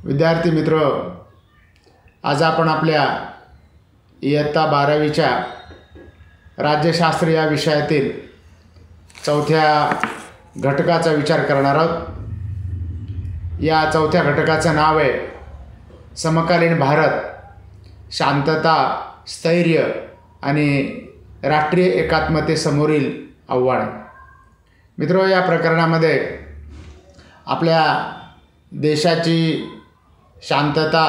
विद्यार्थी मित्र, आज आपण आपल्या इयत्ता 12वीच्या राज्यशास्त्र या विषयातील चौथ्या घटकाचा विचार करणार आहोत। या चौथ्या घटकाचं नाव आहे समकालीन भारत, शांतता, स्थैर्य आणि राष्ट्रीय एकात्मतेसमोरील आव्हान। मित्र, या प्रकरणामध्ये आपल्या देशाची शांतता,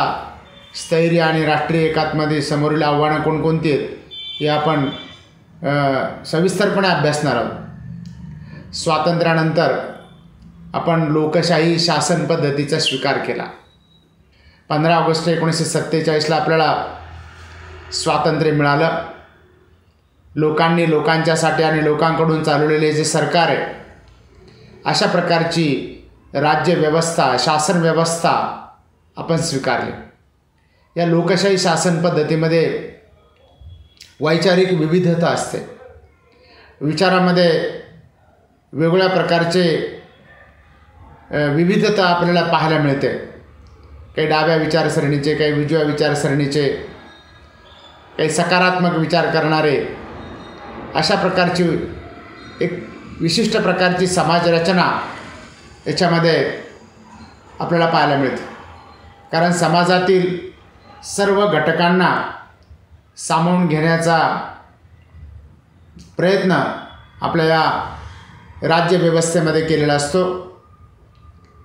स्थैर्य आणि राष्ट्रीय एकात्मतेसमोरील आव्हानं कोणकोणती आहेत हे आपण सविस्तरपणे अभ्यासणार आहोत। स्वातंत्र्यानंतर आपण लोकशाही शासन पद्धतीचा स्वीकार केला। 15 ऑगस्ट 1947ला आपल्याला स्वातंत्र्य मिळालं। लोकांनी लोकांच्यासाठी आणि लोकांकडून चालवलेले जे सरकार आहे, अशा प्रकारची राज्यव्यवस्था, शासन व्यवस्था आपण स्वीकारली। या लोकशाही शासन पद्धतीमध्ये वैचारिक विविधता असते। विचारामध्ये वेगवेगळ्या प्रकारचे विविधता आपल्याला पाहायला मिळते। काही डाव्या विचारसरणीचे, काही उजव्या विचारसरणीचे, काही सकारात्मक विचार करणारे, अशा प्रकारची एक विशिष्ट प्रकारची समाजरचना याच्यामध्ये आपल्याला पाहायला मिळते। कारण समाजातील सर्व घटकांना सामावून घेण्याचा प्रयत्न आपल्या या राज्यव्यवस्थेमध्ये केलेला असतो।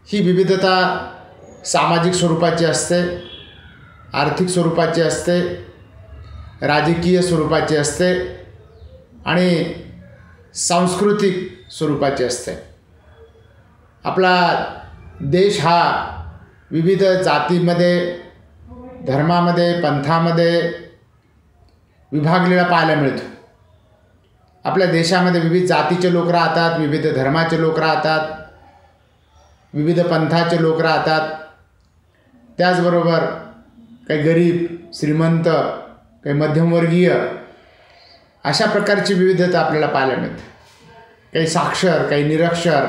ही विविधता सामाजिक स्वरूपाची असते, आर्थिक स्वरूपाची असते, राजकीय स्वरूपाची असते आणि सांस्कृतिक स्वरूपाची असते। आपला देश हा विविध जातीमध्ये, धर्मामध्ये, पंथामध्ये विभागलेला पाहायला मिळतो। आपल्या देशामध्ये विविध जातीचे लोक राहतात, विविध धर्माचे लोक राहतात, विविध पंथाचे लोक राहतात। त्याचबरोबर काही गरीब, श्रीमंत, काही मध्यमवर्गीय, अशा प्रकारची विविधता आपल्याला पाहायला मिळते। काही साक्षर, काही निरक्षर,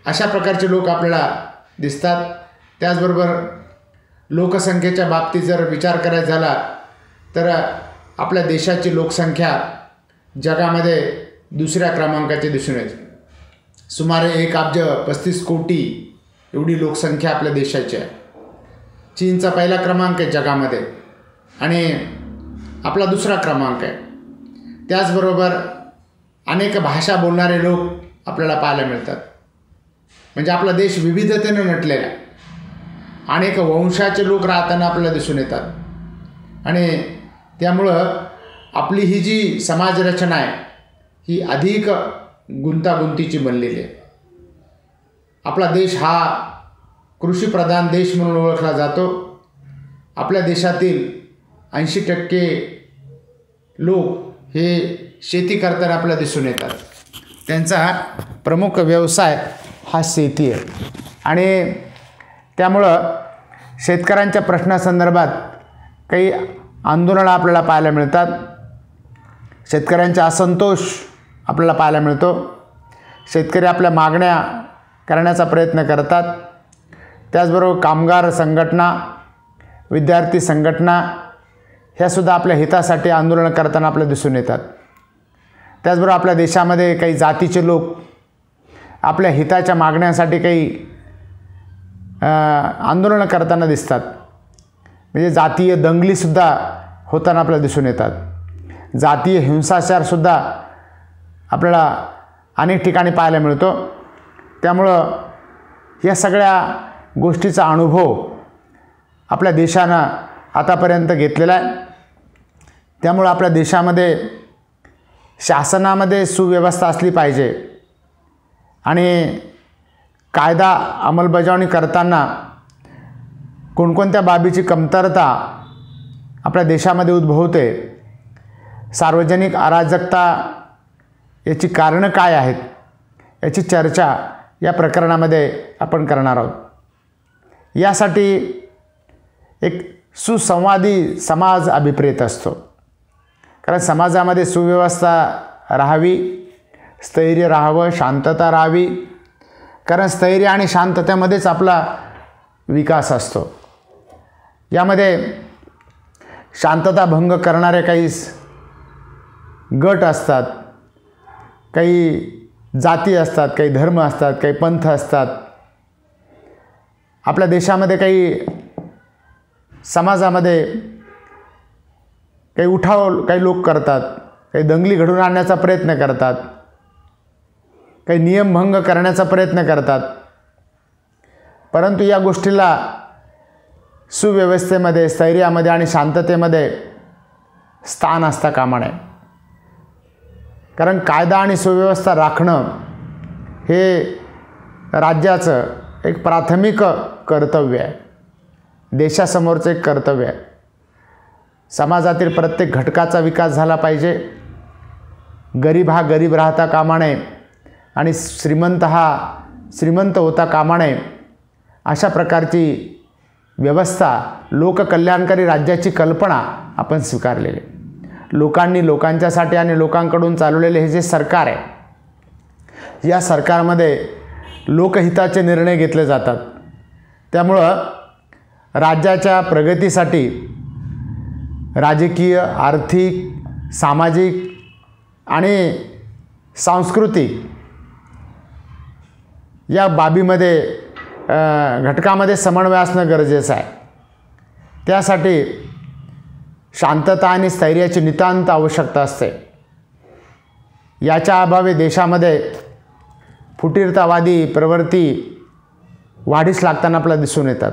अशा प्रकारचे लोक आपल्याला दिसतात। त्याचबरोबर लोकसंख्येच्या बाबतीत जर विचार करायचा झाला तर आपल्या देशाची लोकसंख्या जगामध्ये दुसऱ्या क्रमांकाची दिसून येते। सुमारे 1,35,00,00,000 एवढी लोकसंख्या आपल्या देशाची आहे। चीनचा पहिला क्रमांक आहे जगामध्ये आणि आपला दुसरा क्रमांक आहे। त्याचबरोबर अनेक भाषा बोलणारे लोक आपल्याला पाहायला मिळतात। म्हणजे आपला देश विविधतेने नटलेला आहे। अनेक वंशाचे लोक राहताना आपल्याला दिसून येतात आणि त्यामुळं आपली ही जी समाजरचना आहे ही अधिक गुंतागुंतीची बनलेली आहे। आपला देश हा कृषीप्रधान देश म्हणून ओळखला जातो। आपल्या देशातील 80% लोक हे शेती करताना आपल्याला दिसून येतात। त्यांचा प्रमुख व्यवसाय हा शेती आहे आणि त्यामुळं शेतकऱ्यांच्या प्रश्नासंदर्भात काही आंदोलनं आपल्याला पाहायला मिळतात। शेतकऱ्यांचा असंतोष आपल्याला पाहायला मिळतो। शेतकरी आपल्या मागण्या करण्याचा प्रयत्न करतात। त्याचबरोबर कामगार संघटना, विद्यार्थी संघटना ह्यासुद्धा आपल्या हितासाठी आंदोलनं करताना आपल्याला दिसून येतात। त्याचबरोबर आपल्या देशामध्ये काही जातीचे लोक आपल्या हिताच्या मागण्यांसाठी काही आंदोलनं करताना दिसतात। म्हणजे जातीय दंगलीसुद्धा होताना आपल्याला दिसून येतात। जातीय हिंसाचारसुद्धा आपल्याला अनेक ठिकाणी पाहायला मिळतो। त्यामुळं या सगळ्या गोष्टीचा अनुभव आपल्या देशानं आतापर्यंत घेतलेला आहे। त्यामुळं आपल्या देशामध्ये शासनामध्ये सुव्यवस्था असली पाहिजे आणि कायदा अंमलबजावणी करताना कोणकोणत्या बाबीची कमतरता आपल्या देशामध्ये उद्भवते, सार्वजनिक अराजकता याची कारणं काय आहेत, याची चर्चा या प्रकरणामध्ये आपण करणार आहोत। यासाठी एक सुसंवादी समाज अभिप्रेत असतो। कारण समाजामध्ये सुव्यवस्था राहावी, स्थैर्य राहावं, शांतता राहावी। कारण स्थैर्य आणि शांततेमध्येच आपला विकास असतो. यामध्ये शांतता भंग करणारे काही गट असतात, काही जाती असतात, काही धर्म असतात, काही पंथ असतात. आपल्या देशामध्ये काही समाजामध्ये काही उठाव काही लोक करतात, काही दंगली घडवून आणण्याचा प्रयत्न करतात, काही नियमभंग करण्याचा प्रयत्न करतात. परंतु या गोष्टीला सुव्यवस्थेमध्ये, स्थैर्यामध्ये आणि शांततेमध्ये स्थान असता कामा नये. कारण कायदा आणि सुव्यवस्था राखणं हे राज्याचं एक प्राथमिक कर्तव्य आहे, देशासमोरचं एक कर्तव्य आहे. समाजातील प्रत्येक घटकाचा विकास झाला पाहिजे. गरीब हा गरीब राहता कामा नये आणि श्रीमंत हा श्रीमंत होता कामा नये. अशा प्रकारची व्यवस्था, लोककल्याणकारी राज्याची कल्पना आपण स्वीकारलेली. लोकांनी लोकांच्यासाठी आणि लोकांकडून चालवलेले हे जे सरकार आहे, या सरकारमध्ये लोकहिताचे निर्णय घेतले जातात. त्यामुळं राज्याच्या प्रगतीसाठी राजकीय, आर्थिक, सामाजिक आणि सांस्कृतिक या बाबीमध्ये घटकामध्ये समन्वय असणं गरजेचं आहे. त्यासाठी शांतता आणि स्थैर्याची नितांत आवश्यकता असते. याच्या अभावी देशामध्ये फुटीरतावादी प्रवृत्ती वाढीस लागताना आपल्याला दिसून येतात.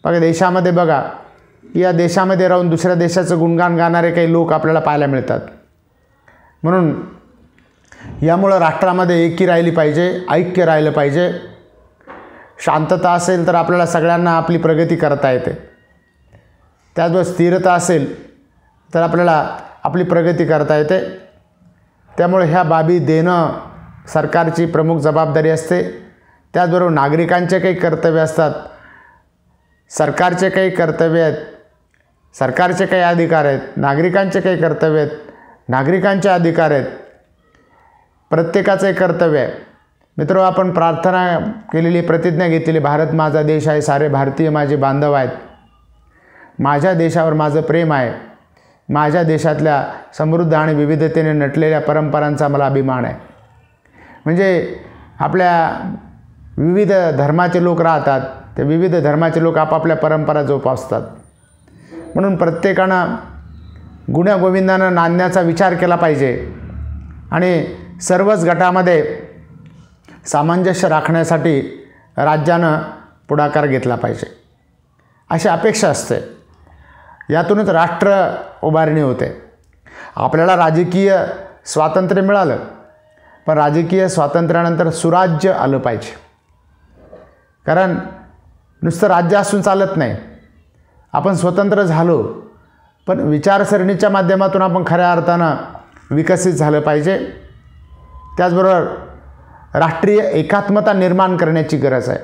बघा देशामध्ये बघा, या देशामध्ये राहून दुसऱ्या देशाचं गुणगान गाणारे काही लोक आपल्याला पाहायला मिळतात. म्हणून यामुळं राष्ट्रामध्ये एकी राहिली पाहिजे, ऐक्य राहिलं पाहिजे. शांतता असेल तर आपल्याला सगळ्यांना आपली प्रगती करता येते. त्याचबरोबर स्थिरता असेल तर आपल्याला आपली प्रगती करता येते. त्यामुळे ह्या बाबी देणं सरकारची प्रमुख जबाबदारी असते. त्याचबरोबर नागरिकांचे काही कर्तव्य असतात, सरकारचे काही कर्तव्य आहेत, सरकारचे काही अधिकार आहेत, नागरिकांचे काही कर्तव्य आहेत, नागरिकांचे अधिकार आहेत. प्रत्येकाचं एक कर्तव्य आहे. मित्र, आपण प्रार्थना केलेली, प्रतिज्ञा घेतलेली, भारत माझा देश आहे, सारे भारतीय माझे बांधव आहेत, माझ्या देशावर माझं प्रेम आहे, माझ्या देशातल्या समृद्ध आणि विविधतेने नटलेल्या परंपरांचा मला अभिमान आहे. म्हणजे आपल्या विविध धर्माचे लोक राहतात, ते विविध धर्माचे लोक आपापल्या परंपरा जोपासतात. म्हणून प्रत्येकानं गुण्यागोविंदानं नांदण्याचा विचार केला पाहिजे आणि सर्वच गटामध्ये सामंजस्य राखण्यासाठी राज्यानं पुढाकार घेतला पाहिजे, अशी अपेक्षा असते. यातूनच राष्ट्र उभारणी होते. आपल्याला राजकीय स्वातंत्र्य मिळालं, पण राजकीय स्वातंत्र्यानंतर सुराज्य आलं पाहिजे. कारण नुसतं राज्य असून चालत नाही. आपण स्वतंत्र झालो, पण विचारसरणीच्या माध्यमातून आपण खऱ्या अर्थानं विकसित झालं पाहिजे. त्याचबरोबर राष्ट्रीय एकात्मता निर्माण करण्याची गरज आहे.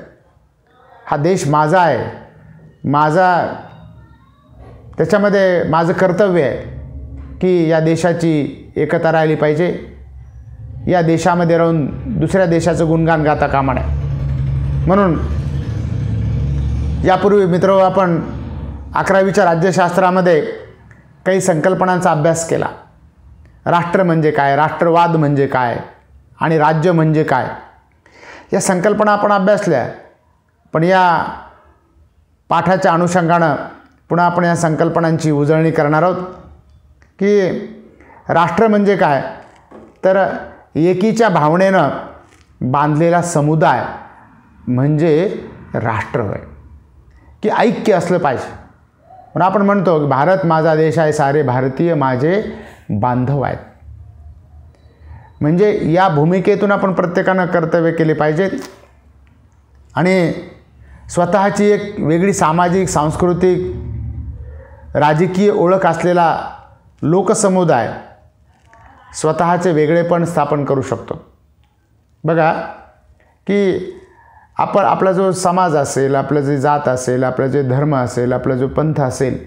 हा देश माझा आहे, त्याच्यामध्ये माझं कर्तव्य आहे की या देशाची एकता राहिली पाहिजे. या देशामध्ये राहून दुसऱ्या देशाचं गुणगान गाता कामा नये. म्हणून यापूर्वी मित्र आपण 11वीच्या राज्यशास्त्रामध्ये काही संकल्पनांचा अभ्यास केला. राष्ट्र म्हणजे काय, राष्ट्रवाद म्हणजे काय आणि राज्य म्हणजे काय, या संकल्पना आपण अभ्यासल्या. पण या पाठाच्या अनुषंगानं पुन्हा आपण या संकल्पनांची उजळणी करणार आहोत की राष्ट्र म्हणजे काय, तर एकीच्या भावनेनं बांधलेला समुदाय म्हणजे राष्ट्र होय, की ऐक्य असलं पाहिजे. पण आपण म्हणतो की भारत माझा देश आहे, सारे भारतीय माझे बांधव आहेत. म्हणजे या भूमिकेतून आपण प्रत्येकानं कर्तव्य केले पाहिजेत आणि स्वतःची एक वेगळी सामाजिक, सांस्कृतिक, राजकीय ओळख असलेला लोकसमुदाय स्वतःचे वेगळेपण स्थापन करू शकतो. बघा की आपला जो समाज असेल, आपलं जे जात असेल, आपला जे धर्म असेल, आपला जो पंथ असेल,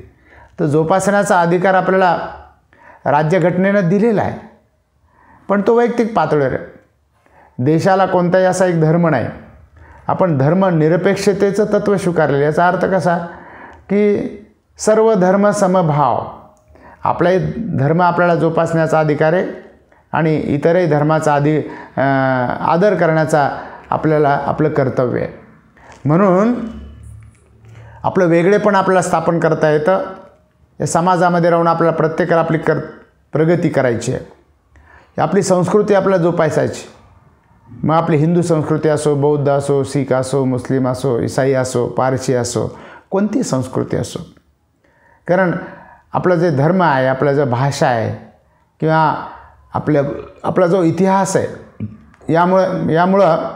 तर जोपासण्याचा अधिकार आपल्याला राज्यघटनेनं दिलेला आहे. पण तो वैयक्तिक पातळीवर आहे. देशाला कोणताही असा एक धर्म नाही, आपण धर्मनिरपेक्षतेचं तत्त्व स्वीकारलेलं. याचा अर्थ कसा की सर्व धर्म समभाव. आपला धर्म आपल्याला जोपासण्याचा अधिकार आहे आणि इतरही धर्माचा आदर करण्याचा आपलं कर्तव्य आहे. म्हणून आपलं वेगळेपण आपल्याला स्थापन करता येतं. या समाजामध्ये राहून आपल्याला प्रत्येकाला आपली प्रगती करायची आहे. आपली संस्कृती आपल्याला जोपासायची. मग आपली हिंदू संस्कृती असो, बौद्ध असो, शीख असो, मुस्लिम असो, ईसाई असो, पारशी असो, कोणती संस्कृती असो. कारण आपला जे धर्म आहे, आपला जो भाषा आहे किंवा आपला जो इतिहास आहे, यामुळं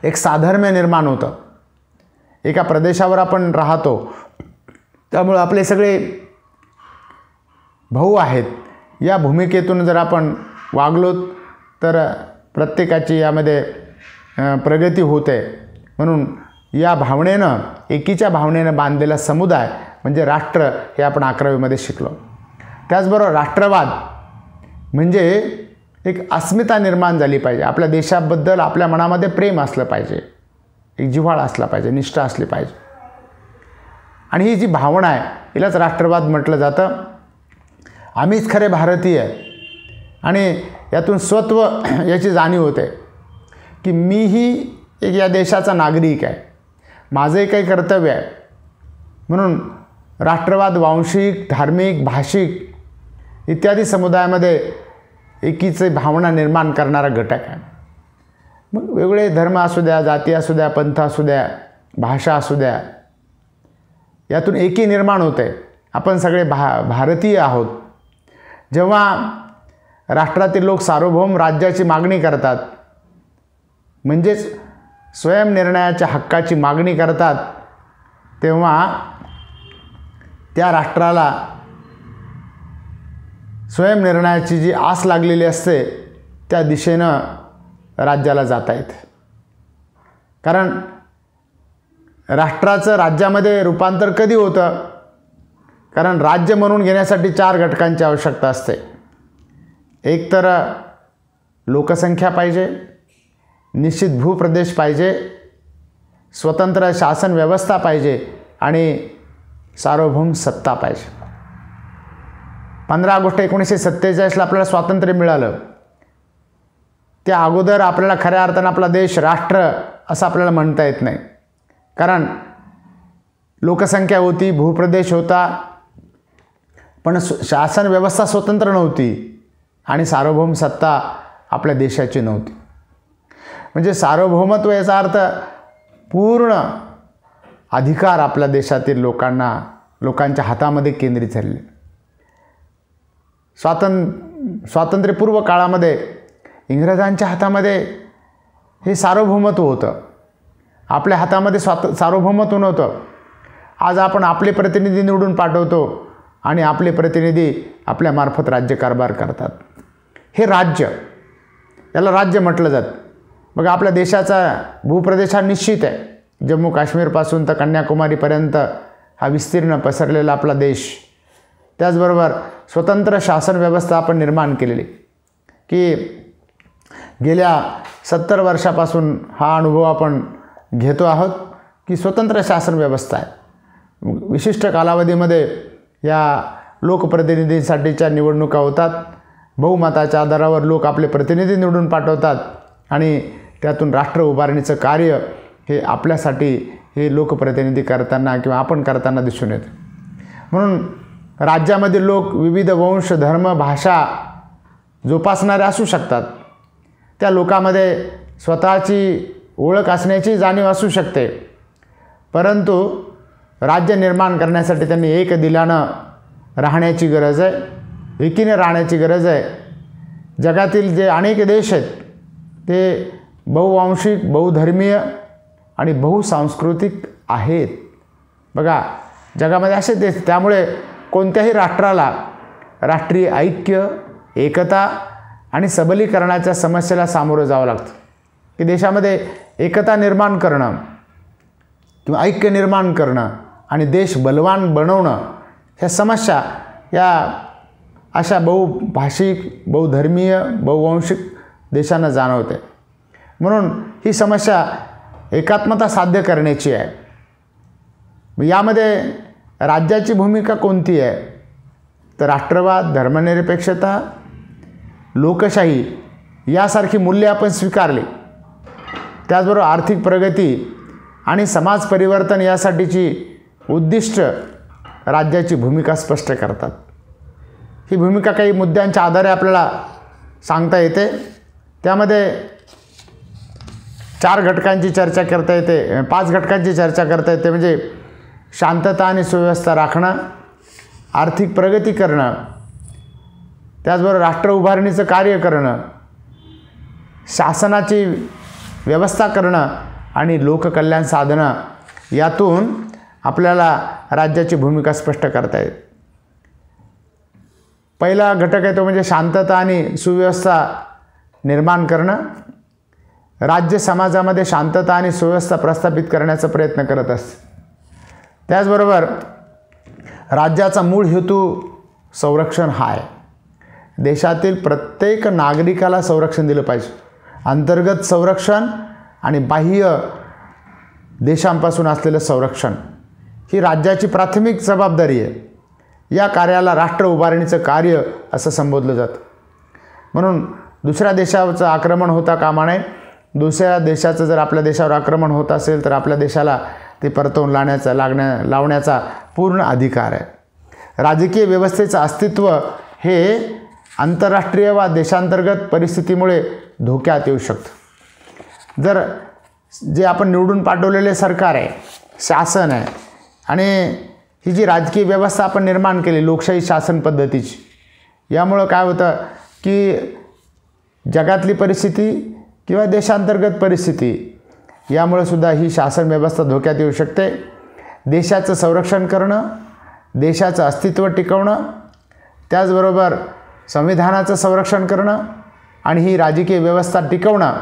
एक साधर्म्य निर्माण होतं. एका प्रदेशावर आपण राहतो, त्यामुळं आपले सगळे भाऊ आहेत या भूमिकेतून जर आपण वागलो तर प्रत्येकाची यामध्ये प्रगती होते. म्हणून या भावनेनं, एकीच्या भावनेनं बांधलेला समुदाय म्हणजे राष्ट्र हे आपण 11वीमध्ये शिकलो. त्याचबरोबर राष्ट्रवाद म्हणजे एक अस्मिता निर्माण झाली पाहिजे. आपल्या देशाबद्दल आपल्या मनामध्ये प्रेम असलं पाहिजे, एक जिव्हाळा असला पाहिजे, निष्ठा असली पाहिजे. आणि ही जी भावना आहे हिलाच राष्ट्रवाद म्हटलं जातं. आम्हीच खरे भारतीय आहे आणि यातून स्वत्व याची जाणीव होते की मीही एक या देशाचा नागरिक आहे, माझंही काही कर्तव्य आहे. म्हणून राष्ट्रवाद वांशिक, धार्मिक, भाषिक इत्यादी समुदायामध्ये एकीची भावना निर्माण करणारा घटक आहे. मग वेगवेगळे धर्म असू द्या, जाती असू द्या, पंथ असू द्या, भाषा असू द्या, यातून एकी निर्माण होते. आपण सगळे भारतीय आहोत. जेव्हा राष्ट्रातील लोक सार्वभौम राज्याची मागणी करतात, म्हणजेच स्वयंनिर्णयाच्या हक्काची मागणी करतात, तेव्हा त्या राष्ट्राला स्वयंनिर्णयाची जी आस लागलेली असते त्या दिशेनं राज्याला जाता येतं. कारण राष्ट्राचं राज्यामध्ये रूपांतर कधी होतं? कारण राज्य म्हणून घेण्यासाठी 4 घटकांची आवश्यकता असते. एक तर लोकसंख्या पाहिजे, निश्चित भूप्रदेश पाहिजे, स्वतंत्र शासन व्यवस्था पाहिजे आणि सार्वभौम सत्ता पाहिजे. 15 ऑगस्ट 1947ला आपल्याला स्वातंत्र्य मिळालं. त्या अगोदर आपल्याला खऱ्या अर्थानं आपला देश राष्ट्र असं आपल्याला म्हणता येत नाही. कारण लोकसंख्या होती, भूप्रदेश होता, पण शासन व्यवस्था स्वतंत्र नव्हती आणि सार्वभौम सत्ता आपल्या देशाची नव्हती. म्हणजे सार्वभौमत्व याचा अर्थ पूर्ण अधिकार आपल्या देशातील लोकांच्या हातामध्ये केंद्रित झाले. स्वातंत्र्यपूर्व काळामध्ये इंग्रजांच्या हातामध्ये हे सार्वभौमत्व होतं, आपल्या हातामध्ये सार्वभौमत्व नव्हतं. आज आपण आपले प्रतिनिधी निवडून पाठवतो आणि आपले प्रतिनिधी आपल्यामार्फत राज्यकारभार करतात. हे राज्य, याला राज्य म्हटलं जातं. बघा, आपल्या देशाचा भूप्रदेश हा निश्चित आहे. जम्मू काश्मीरपासून तर कन्याकुमारीपर्यंत हा विस्तीर्ण पसरलेला आपला देश. त्याचबरोबर स्वतंत्र शासन व्यवस्था आपण निर्माण केलेली की गेल्या 70 वर्षापासून हा अनुभव आपण घेतो आहोत की स्वतंत्र शासन व्यवस्था आहे. विशिष्ट कालावधीमध्ये या लोकप्रतिनिधींसाठीच्या निवडणुका होतात. बहुमताच्या आधारावर लोक आपले प्रतिनिधी निवडून पाठवतात आणि त्यातून राष्ट्र उभारणीचं कार्य हे आपल्यासाठी हे लोकप्रतिनिधी करताना किंवा आपण करताना दिसून येतं. म्हणून राज्यामधील लोक विविध वंश, धर्म, भाषा जोपासणारे असू शकतात. त्या लोकांमध्ये स्वतःची ओळख असण्याची जाणीव असू शकते, परंतु राज्य निर्माण करण्यासाठी त्यांनी एक दिलानं राहण्याची गरज आहे, एकीने राहण्याची गरज आहे. जगातील जे अनेक देश आहेत ते बहुवांशिक, बहुधर्मीय आणि बहुसांस्कृतिक आहेत. बघा, जगामध्ये असे देश, त्यामुळे कोणत्याही राष्ट्राला राष्ट्रीय ऐक्य, एकता आणि सबलीकरणाच्या समस्येला सामोरं जावं लागतं. की देशामध्ये एकता निर्माण करणं किंवा ऐक्य निर्माण करणं आणि देश बलवान बनवणं, ह्या समस्या या अशा बहुभाषिक, बहुधर्मीय, बहुवांशिक देशांना जाणवते. म्हणून ही समस्या एकात्मता साध्य करण्याची आहे। यामध्ये राज्याची भूमिका कोणती आहे? तर राष्ट्रवाद, धर्मनिरपेक्षता, लोकशाही यासारखी मूल्ये आपण स्वीकारली, त्याचबरोबर आर्थिक प्रगती आणि समाज परिवर्तन यासाठीची उद्दिष्ट राज्याची भूमिका स्पष्ट करतात। ही भूमिका काही मुद्द्यांच्या आधारे आपल्याला सांगता येते। त्यामध्ये 4 घटकांची चर्चा करता येते, 5 घटकांची चर्चा करता येते, म्हणजे शांतता आणि सुव्यवस्था राखणं, आर्थिक प्रगती करणं, त्याचबरोबर राष्ट्र उभारणीचं कार्य करणं, शासनाची व्यवस्था करणं आणि लोककल्याण साधणं, यातून आपल्याला राज्याची भूमिका स्पष्ट करता येते। पहिला घटक आहे तो म्हणजे शांतता आणि सुव्यवस्था निर्माण करणं। राज्य समाजामध्ये शांतता आणि सुव्यवस्था प्रस्थापित करण्याचा प्रयत्न करत असते। त्याचबरोबर राज्याचा मूळ हेतू संरक्षण हा आहे। देशातील प्रत्येक नागरिकाला संरक्षण दिलं पाहिजे, अंतर्गत संरक्षण आणि बाह्य देशांपासून असलेलं संरक्षण ही राज्याची प्राथमिक जबाबदारी आहे। या कार्याला राष्ट्र उभारणीचं कार्य असं संबोधलं जातं। म्हणून दुसऱ्या देशाचं आक्रमण होता कामा नये। दुसऱ्या देशाचं जर आपल्या देशावर आक्रमण होत असेल तर आपल्या देशाला ते परतवून लावण्याचा पूर्ण अधिकार आहे। राजकीय व्यवस्थेचं अस्तित्व हे आंतरराष्ट्रीय वा देशांतर्गत परिस्थितीमुळे धोक्यात येऊ शकतं। जर जे आपण निवडून पाठवलेले सरकार आहे, शासन आहे, आणि ही जी राजकीय व्यवस्था आपण निर्माण केली लोकशाही शासन पद्धतीची, यामुळं काय होतं की जगातली परिस्थिती किंवा देशांतर्गत परिस्थिती यामुळे सुद्धा ही शासन व्यवस्था धोक्यात येऊ शकते। देशाचं संरक्षण करणं, देशाचं अस्तित्व टिकवणं, त्याचबरोबर संविधानाचं संरक्षण करणं आणि ही राजकीय व्यवस्था टिकवणं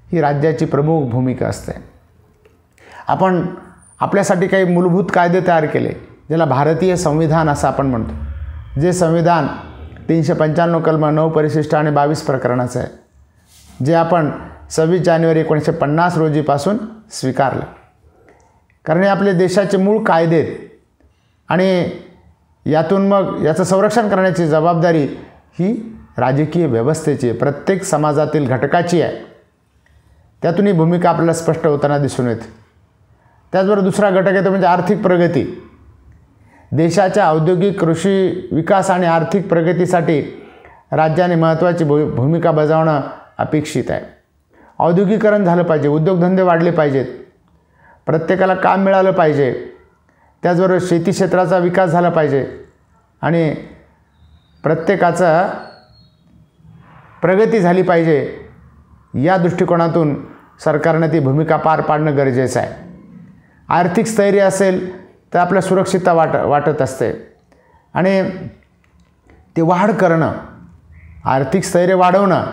ही राज्याची प्रमुख भूमिका असते। आपण आपल्यासाठी काही मूलभूत कायदे तयार केले, ज्याला भारतीय संविधान असं आपण म्हणतो। जे संविधान 395 कलम 9 परिशिष्ट आणि 22 प्रकरणाचं आहे, जे आपण 26 जानेवारी 1950 रोजीपासून स्वीकारलं। कारण हे आपले देशाचे मूळ कायदे आहेत आणि यातून मग याचं संरक्षण करण्याची जबाबदारी ही राजकीय व्यवस्थेची आहे, प्रत्येक समाजातील घटकाची आहे। त्यातून ही भूमिका आपल्याला स्पष्ट होताना दिसून येते। त्याचबरोबर दुसरा घटक आहे तो म्हणजे आर्थिक प्रगती। देशाच्या औद्योगिक, कृषी विकास आणि आर्थिक प्रगतीसाठी राज्याने महत्त्वाची भूमिका बजावणं अपेक्षित आहे। औद्योगिकरण झालं पाहिजे, उद्योगधंदे वाढले पाहिजेत, प्रत्येकाला काम मिळालं पाहिजे, त्याचबरोबर शेती क्षेत्राचा विकास झाला पाहिजे आणि प्रत्येकाचा प्रगती झाली पाहिजे। या दृष्टिकोनातून सरकारने ती भूमिका पार पाडणं गरजेचं आहे। आर्थिक स्थैर्य असेल तर आपल्या सुरक्षितता वाटत असते आणि ते वाढ करणं, आर्थिक स्थैर्य वाढवणं,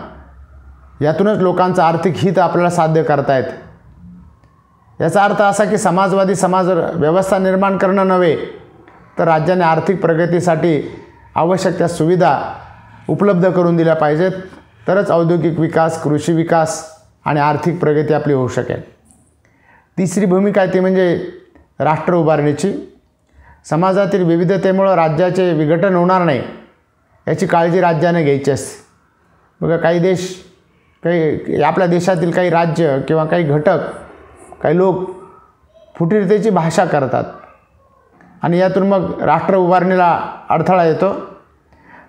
यातूनच लोकांचं आर्थिक हित आपल्याला साध्य करता येतं। याचा अर्थ असा की समाजवादी समाज व्यवस्था निर्माण करणं नव्हे, तर राज्याने आर्थिक प्रगतीसाठी आवश्यक त्या सुविधा उपलब्ध करून दिल्या पाहिजेत, तरच औद्योगिक विकास, कृषी विकास आणि आर्थिक प्रगती आपली होऊ शकेल। तिसरी भूमिका आहे ती म्हणजे राष्ट्र उभारणीची। समाजातील विविधतेमुळे राज्याचे विघटन होणार नाही याची काळजी राज्याने घ्यायची असते। बघा, काही आपल्या देशातील काही राज्य किंवा काही घटक, काही लोक फुटीरतेची भाषा करतात आणि यातून मग राष्ट्र उभारणीला अडथळा येतो।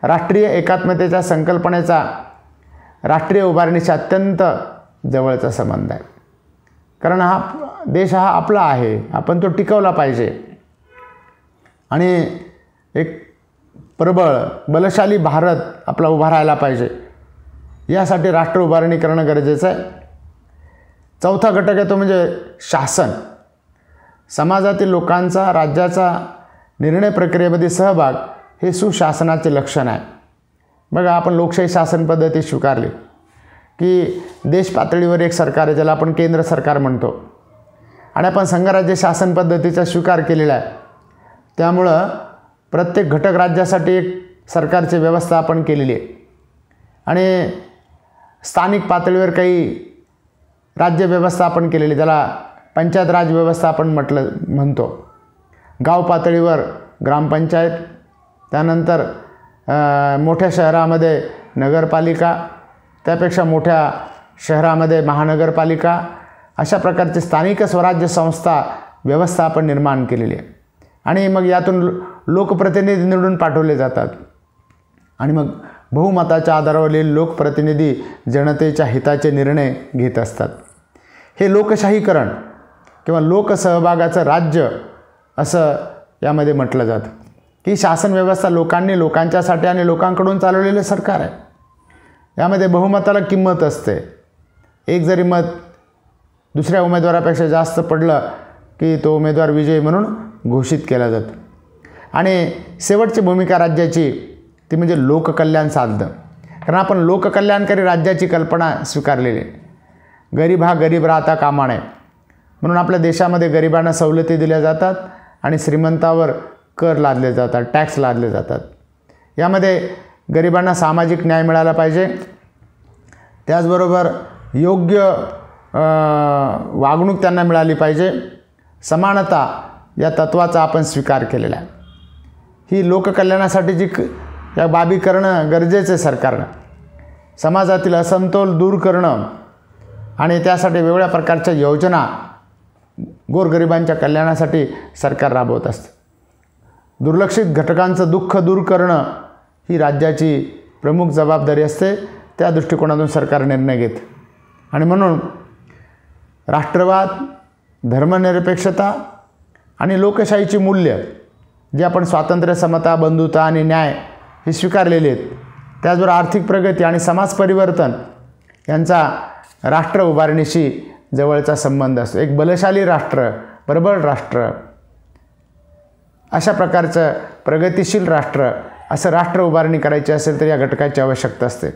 राष्ट्रीय एकात्मतेच्या संकल्पनेचा राष्ट्रीय उभारणीशी अत्यंत जवळचा संबंध आहे। कारण देश हा आपला आहे, आपण तो टिकवला पाहिजे आणि एक प्रबळ बलशाली भारत आपला उभा राहायला पाहिजे। यासाठी राष्ट्र उभारणी करणं गरजेचं आहे। चौथा घटक आहे तो म्हणजे शासन। समाजातील लोकांचा राज्याचा निर्णय प्रक्रियेमध्ये सहभाग हे सुशासनाचे लक्षण आहे। बघा, आपण लोकशाही शासन पद्धती स्वीकारली की देश पातळीवर एक सरकार आहे, ज्याला आपण केंद्र सरकार म्हणतो, आणि आपण संघराज्य शासन पद्धतीचा स्वीकार केलेला आहे। त्यामुळं प्रत्येक घटक राज्यासाठी एक सरकारची व्यवस्था आपण केलेली आहे आणि स्थानिक पातळीवर काही राज्य व्यवस्था आपण केलेली, ज्याला पंचायत राज व्यवस्था आपण म्हणतो. गाव पातळीवर ग्रामपंचायत, त्यानंतर मोठ्या शहरामध्ये नगरपालिका, त्यापेक्षा मोठ्या शहरामध्ये महानगरपालिका, अशा प्रकारची स्थानिक स्वराज्य संस्था व्यवस्था आपण निर्माण केलेली आहे. आणि मग यातून लोकप्रतिनिधी निवडून पाठवले जातात आणि मग बहुमताच्या आधारावरील लोकप्रतिनिधी जनतेच्या हिताचे निर्णय घेत असतात. हे लोकशाहीकरण किंवा लोकसहभागाचं राज्य असं यामध्ये म्हटलं जातं. ही शासन व्यवस्था लोकांनी लोकांच्यासाठी आणि लोकांकडून चालवलेलं सरकार आहे. यामध्ये बहुमताला किंमत असते. एक जरी मत दुसऱ्या उमेदवारापेक्षा जास्त पडलं की तो उमेदवार विजयी म्हणून घोषित केला जातो. आणि शेवटची भूमिका राज्याची ती म्हणजे लोककल्याण साधणं. कारण आपण लोककल्याणकारी राज्याची कल्पना स्वीकारलेली आहे. गरीब हा गरीब राहता कामा नये म्हणून आपल्या देशामध्ये गरिबांना सवलती दिल्या जातात आणि श्रीमंतावर कर लादले जातात, टॅक्स लादले जातात. यामध्ये गरिबांना सामाजिक न्याय मिळाला पाहिजे. त्याचबरोबर योग्य वागणूक त्यांना मिळाली पाहिजे. समानता या तत्त्वाचा आपण स्वीकार केलेला आहे. ही लोककल्याणासाठी या बाबी करणं गरजेचं आहे सरकारनं. समाजातील असमतोल दूर करणं आणि त्यासाठी वेगवेगळ्या प्रकारच्या योजना गोरगरिबांच्या कल्याणासाठी सरकार राबवत असते. दुर्लक्षित घटकांचं दुःख दूर करणं ही राज्याची प्रमुख जबाबदारी असते. त्या दृष्टिकोनातून सरकार निर्णय घेते. आणि म्हणून राष्ट्रवाद, धर्मनिरपेक्षता आणि लोकशाहीची मूल्य जे आपण स्वातंत्र्य, समता, बंधुता आणि न्याय ही स्वीकारलेली आहेत, त्याचबरोबर आर्थिक प्रगती आणि समाज परिवर्तन यांचा राष्ट्र उभारणीशी जवळचा संबंध असतो. एक बलशाली राष्ट्र, प्रबळ राष्ट्र, अशा प्रकारचं प्रगतिशील राष्ट्र असं राष्ट्र उभारणी करायची असेल तर या घटकाची आवश्यकता असते.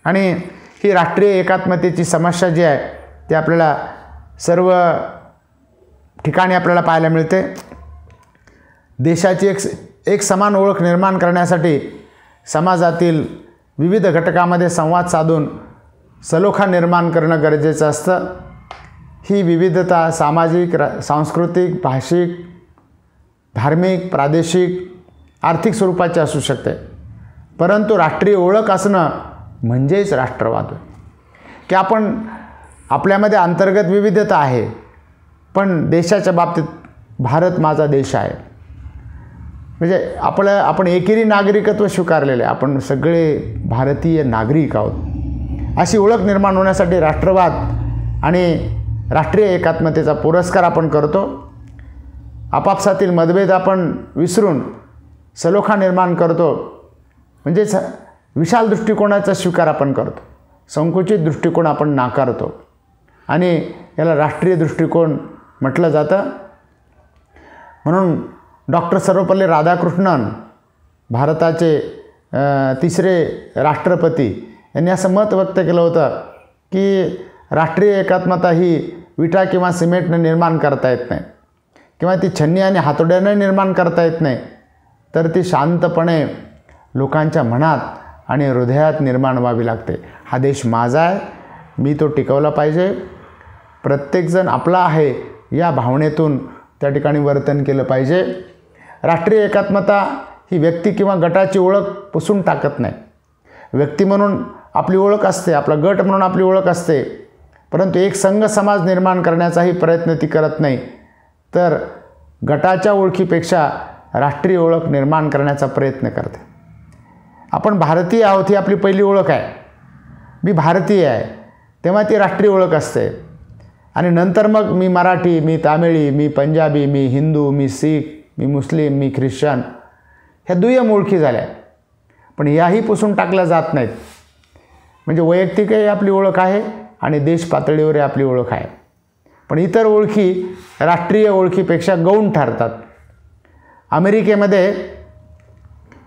आणि ही राष्ट्रीय एकात्मतेची समस्या जी आहे ती आपल्याला सर्व ठिकाणी आपल्याला पाहायला मिळते. देशाची एक समान ओळख निर्माण करण्यासाठी समाजातील विविध घटकामध्ये संवाद साधून सलोखा निर्माण करणं गरजेचं असतं. ही विविधता सामाजिक, सांस्कृतिक, भाषिक, धार्मिक, प्रादेशिक, आर्थिक स्वरूपाची असू शकते. परंतु राष्ट्रीय ओळख असणं म्हणजेच राष्ट्रवाद, की आपण आपल्यामध्ये अंतर्गत विविधता आहे पण देशाच्या बाबतीत भारत माझा देश आहे. म्हणजे आपण एकेरी नागरिकत्व स्वीकारलेलं आहे. आपण सगळे भारतीय नागरिक आहोत. अशी ओळख निर्माण होण्यासाठी राष्ट्रवाद आणि राष्ट्रीय एकात्मतेचा पुरस्कार आपण करतो. आपापसातील मतभेद आपण विसरून सलोखा निर्माण करतो. म्हणजेच विशाल दृष्टिकोनाचा स्वीकार आपण करतो. संकुचित दृष्टिकोन आपण नाकारतो आणि याला राष्ट्रीय दृष्टिकोन म्हटलं जातं. म्हणून डॉक्टर सर्वपल्ली राधाकृष्णन, भारताचे तिसरे राष्ट्रपती, यांनी असं मत व्यक्त केलं होतं की राष्ट्रीय एकात्मता ही विटा किंवा सिमेंटने निर्माण करता येत नाही किंवा ती छन्नी आणि हातोड्याने निर्माण करता येत नाही, तर ती शांतपणे लोकांच्या मनात आणि हृदयात निर्माण व्हावी लागते. हा देश माझा आहे, मी तो टिकवला पाहिजे. प्रत्येकजण आपला आहे या भावनेतून त्या ठिकाणी वर्तन केलं पाहिजे. राष्ट्रीय एकात्मता ही व्यक्ती किंवा गटाची ओळख पुसून टाकत नाही. व्यक्ती म्हणून आपली ओळख असते, आपला गट म्हणून आपली ओळख असते, परंतु एक संघ समाज निर्माण करण्याचाही प्रयत्न ती करत नाही, तर गटाच्या ओळखीपेक्षा राष्ट्रीय ओळख निर्माण करण्याचा प्रयत्न करते. आपण भारतीय आहोत ही आपली पहिली ओळख आहे. मी भारतीय आहे तेव्हा ती राष्ट्रीय ओळख असते. आणि नंतर मग मी मराठी, मी तामिळी, मी पंजाबी, मी हिंदू, मी शीख, मी मुस्लिम, मी ख्रिश्चन, ह्या दुय्यम ओळखी झाल्या. पण याही पुसून टाकल्या जात नाहीत. म्हणजे वैयक्तिकही आपली ओळख आहे आणि देश पातळीवरही आपली ओळख आहे. पण इतर ओळखी राष्ट्रीय ओळखीपेक्षा गौण ठरतात. अमेरिकेमध्ये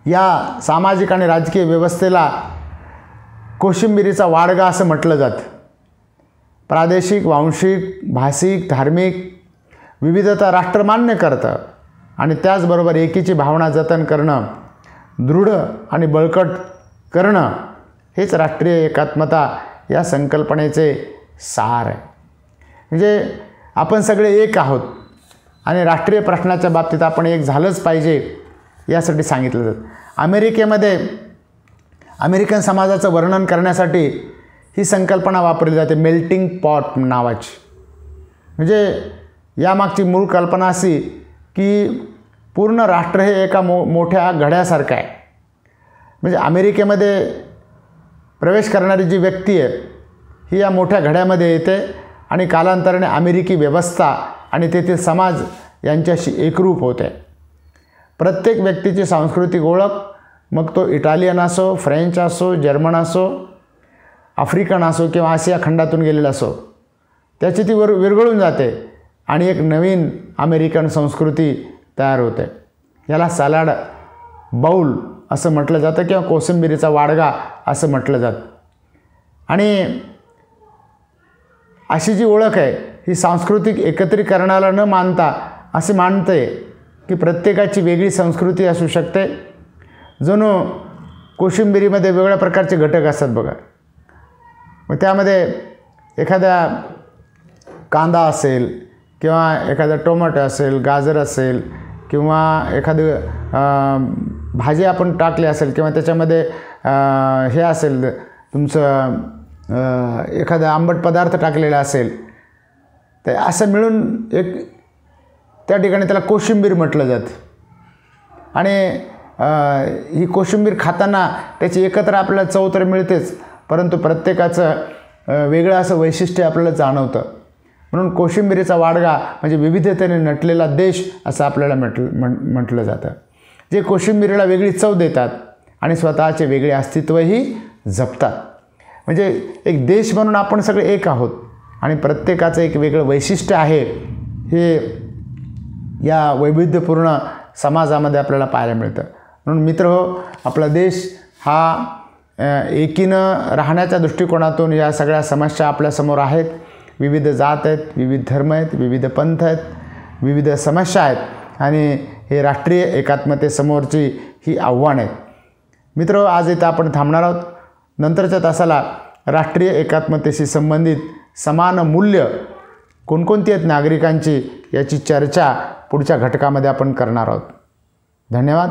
या सामाजिक आणि राजकीय व्यवस्थेला कोशिंबिरीचा वाडगा असं म्हटलं जातं. प्रादेशिक, वांशिक, भाषिक, धार्मिक विविधता राष्ट्र मान्य करतं आणि त्याचबरोबर एकीची भावना जतन करणं, दृढ आणि बळकट करणं हेच राष्ट्रीय एकात्मता या संकल्पनेचे सार आहे. म्हणजे आपण सगळे एक आहोत आणि राष्ट्रीय प्रश्नाच्या बाबतीत आपण एक झालंच पाहिजे यासाठी सांगितलं जातं. अमेरिकेमध्ये अमेरिकन समाजाचं वर्णन करण्यासाठी ही संकल्पना वापरली जाते, मेल्टिंग पॉट नावाची. म्हणजे यामागची मूळ कल्पना अशी की पूर्ण राष्ट्र हे एका मोठ्या घड्यासारखं आहे. म्हणजे अमेरिकेमध्ये प्रवेश करणारी जी व्यक्ती आहे ही या मोठ्या घड्यामध्ये येते आणि कालांतराने अमेरिकी व्यवस्था आणि तेथील समाज यांच्याशी एकरूप होते. प्रत्येक व्यक्तीची सांस्कृतिक ओळख, मग तो इटालियन असो, फ्रेंच असो, जर्मन असो, आफ्रिकन असो किंवा आशिया खंडातून गेलेला असो, त्याची ती विरघळून जाते आणि एक नवीन अमेरिकन संस्कृती तयार होते. याला सलाड बाउल असं म्हटलं जातं किंवा कोशिंबिरीचा वाडगा असं म्हटलं जातं. आणि अशी जी ओळख आहे ही सांस्कृतिक एकत्रीकरणाला न मानता असे मानते की प्रत्येकाची वेगळी संस्कृती असू शकते. जणू कोशिंबिरीमध्ये वेगवेगळ्या प्रकारचे घटक असतात बघा. मग त्यामध्ये एखादा कांदा असेल किंवा एखादा टोमॅटो असेल, गाजर असेल किंवा एखादं भाजी आपण टाकली असेल किंवा त्याच्यामध्ये हे असेल तुमचं एखादा आंबट पदार्थ टाकलेला असेल, तर असं मिळून एक त्या ठिकाणी त्याला कोशिंबीर म्हटलं जातं. आणि ही कोशिंबीर खाताना त्याची एकत्र आपल्याला चव तर मिळतेच, परंतु प्रत्येकाचं वेगळं असं वैशिष्ट्य आपल्याला जाणवतं. म्हणून कोशिंबिरीचा वाडगा म्हणजे विविधतेने नटलेला देश असं आपल्याला म्हटलं जातं. जे कोशिंबिरीला वेगळी चव देतात आणि स्वतःचे वेगळे अस्तित्वही जपतात. म्हणजे एक देश म्हणून आपण सगळे एक आहोत आणि प्रत्येकाचं एक वेगळं वैशिष्ट्य आहे, हे या वैविध्यपूर्ण समाजामध्ये आपल्याला पाहायला मिळतं. म्हणून मित्रहो, आपला देश हा एकीनं राहण्याच्या दृष्टिकोनातून या सगळ्या समस्या आपल्यासमोर आहेत. विविध जात आहेत, विविध धर्म आहेत, विविध पंथ आहेत, विविध समस्या आहेत आणि हे राष्ट्रीय एकात्मतेसमोरची ही आव्हानं आहेत. मित्र, आज इथं आपण थांबणार आहोत. नंतरच्या तासाला राष्ट्रीय एकात्मतेशी संबंधित समान मूल्य कोणकोणती आहेत नागरिकांची याची चर्चा पुढच्या घटकामध्ये आपण करणार आहोत. धन्यवाद.